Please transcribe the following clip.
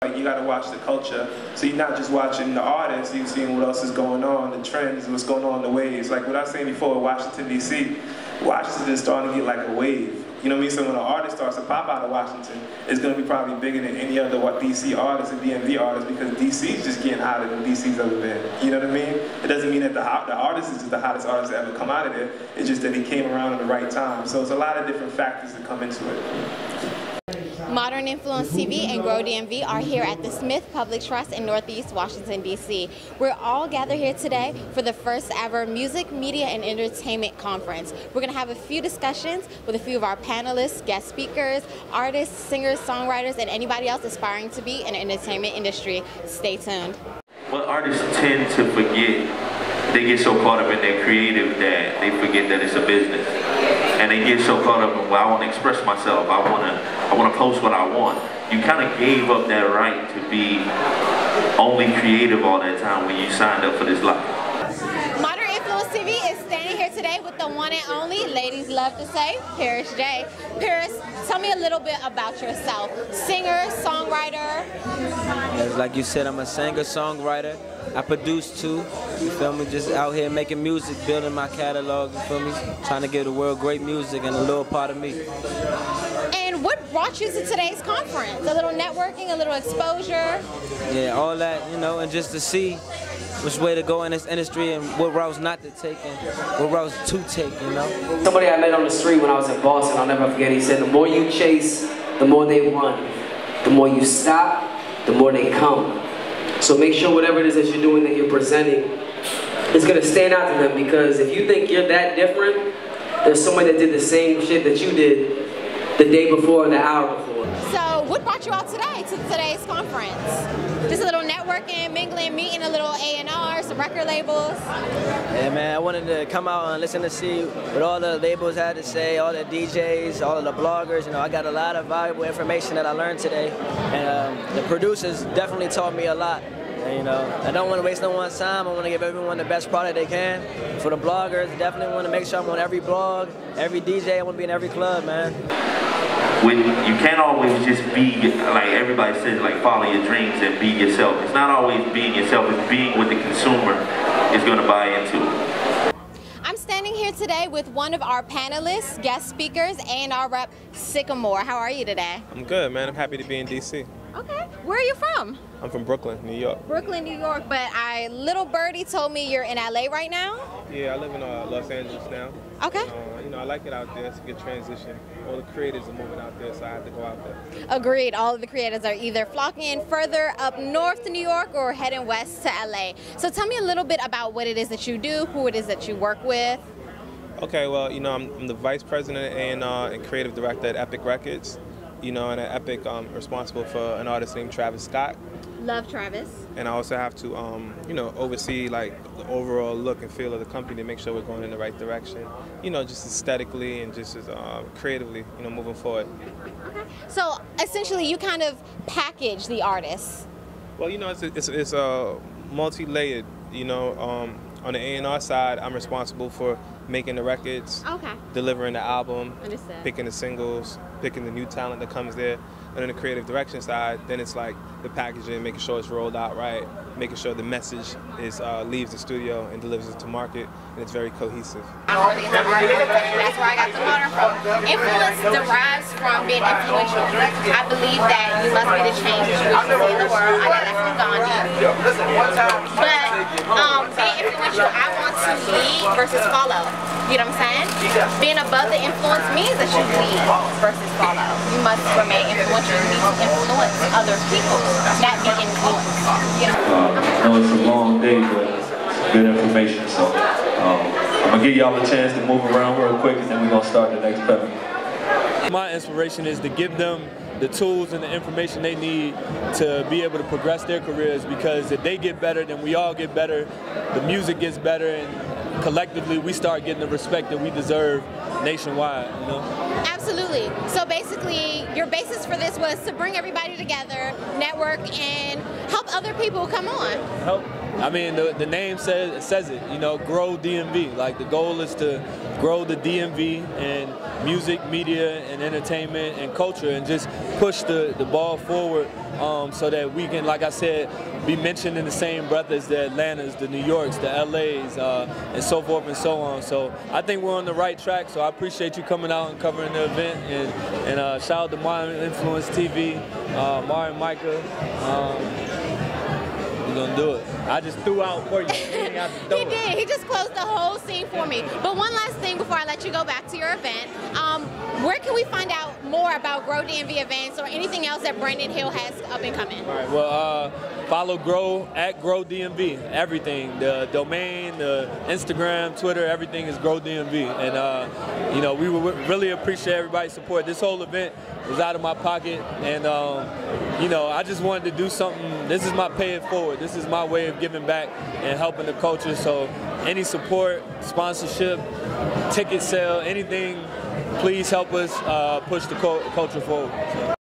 Like, you gotta watch the culture. So you're not just watching the artists, you're seeing what else is going on, the trends, what's going on, the waves. Like what I was saying before, Washington, D.C., Washington is starting to get like a wave. You know what I mean? So when an artist starts to pop out of Washington, it's gonna be probably bigger than any other D.C. artist and DMV artist, because D.C. is just getting hotter than D.C.'s ever been. You know what I mean? It doesn't mean that the artist is just the hottest artist that ever come out of there. It's just that he came around at the right time. So it's a lot of different factors that come into it. Modern Influence TV and Grow DMV are here at the Smith Public Trust in Northeast Washington, D.C. We're all gathered here today for the first ever Music, Media, and Entertainment Conference. We're going to have a few discussions with a few of our panelists, guest speakers, artists, singers, songwriters, and anybody else aspiring to be in the entertainment industry. Stay tuned. What artists tend to forget, they get so caught up in their creative that they forget that it's a business. And they get so caught up in, well, I want to express myself, I want to post what I want. You kind of gave up that right to be only creative all that time when you signed up for this life. Modern Influence TV is standing here today with the one and only, ladies love to say, Paris J. Paris, tell me a little bit about yourself. Singer, songwriter. Yes, like you said, I'm a singer, songwriter. I produce too, you feel me? Just out here making music, building my catalog, you feel me? Trying to give the world great music and a little part of me. And what brought you to today's conference? A little networking, a little exposure? Yeah, all that, you know, and just to see which way to go in this industry and what routes not to take and what routes to take, you know? Somebody I met on the street when I was in Boston, I'll never forget, he said, the more you chase, the more they run. The more you stop, the more they come. So make sure whatever it is that you're doing, that you're presenting, is going to stand out to them, because if you think you're that different, there's somebody that did the same shit that you did the day before or the hour before. So what brought you out today to today's conference? Just a little networking, mingling, meeting a little A&R, some record labels? Yeah, man, I wanted to come out and listen to see what all the labels had to say, all the DJs, all of the bloggers. You know, I got a lot of valuable information that I learned today, and the producers definitely taught me a lot. And, you know, I don't want to waste no one's time. I want to give everyone the best product they can. For the bloggers, definitely want to make sure I'm on every blog, every DJ. I want to be in every club, man. When you can't always just be, like everybody says, like follow your dreams and be yourself. It's not always being yourself, it's being what the consumer is going to buy into. I'm standing here today with one of our panelists, guest speakers, A&R rep, Sycamore. How are you today? I'm good, man. I'm happy to be in D.C. Okay. Where are you from? I'm from Brooklyn, New York. Brooklyn, New York, but little birdie told me you're in LA right now? Yeah, I live in Los Angeles now. Okay. You know, I like it out there. It's a good transition. All the creators are moving out there, so I have to go out there. Agreed. All of the creators are either flocking further up north to New York or heading west to LA. So tell me a little bit about what it is that you do, who it is that you work with. Okay, well, you know, I'm the vice president and creative director at Epic Records. You know, and at Epic, I'm responsible for an artist named Travis Scott. Love Travis. And I also have to, you know, oversee like the overall look and feel of the company to make sure we're going in the right direction. You know, just aesthetically and just as creatively, you know, moving forward. Okay. So essentially, you kind of package the artists. Well, you know, it's multi-layered. You know, on the A&R side, I'm responsible for making the records, okay, delivering the album, understood, picking the singles, picking the new talent that comes there. And on the creative direction side, then it's like the packaging, making sure it's rolled out right, making sure the message is leaves the studio and delivers it to market, and it's very cohesive. I'm really an artist. That's where I got the modern from. Influence derives from being influential. I believe that you must be the change that you wish to see in the world. I got that from Gandhi. But being influential, I want to lead versus follow. You know what I'm saying? Being above the influence means that you lead versus follow. You must remain influential. You need to influence other people, not be influenced. You know? I know it's a long day, but it's good information. So I'm going to give y'all a chance to move around real quick, and then we're going to start the next panel. My inspiration is to give them the tools and the information they need to be able to progress their careers, because if they get better, then we all get better, the music gets better, and collectively we start getting the respect that we deserve nationwide, you know? Absolutely. So basically, your basis for this was to bring everybody together, network, and help other people come on? Help. I mean, the name says it, you know, Grow DMV. Like, the goal is to grow the DMV and music, media, and entertainment and culture, and just push the ball forward so that we can, like I said, be mentioned in the same breath as the Atlantas, the New Yorks, the LAs, and so forth and so on. So I think we're on the right track, so I appreciate you coming out and covering the event, and shout out to Modern Influence TV, Mara and Micah. We're gonna do it. I just threw out for you. He did. He just closed the whole scene for me. But one last thing before I let you go back to your event. Where can we find out more about Grow DMV events or anything else that Brandon Hill has up and coming? All right. Well, follow Grow at Grow DMV. Everything, the domain, the Instagram, Twitter, everything is Grow DMV. And you know, we would really appreciate everybody's support. This whole event was out of my pocket, and you know, I just wanted to do something. This is my pay it forward. This is my way of giving back and helping the culture. So any support, sponsorship, ticket sale, anything, please help us push the culture forward. So.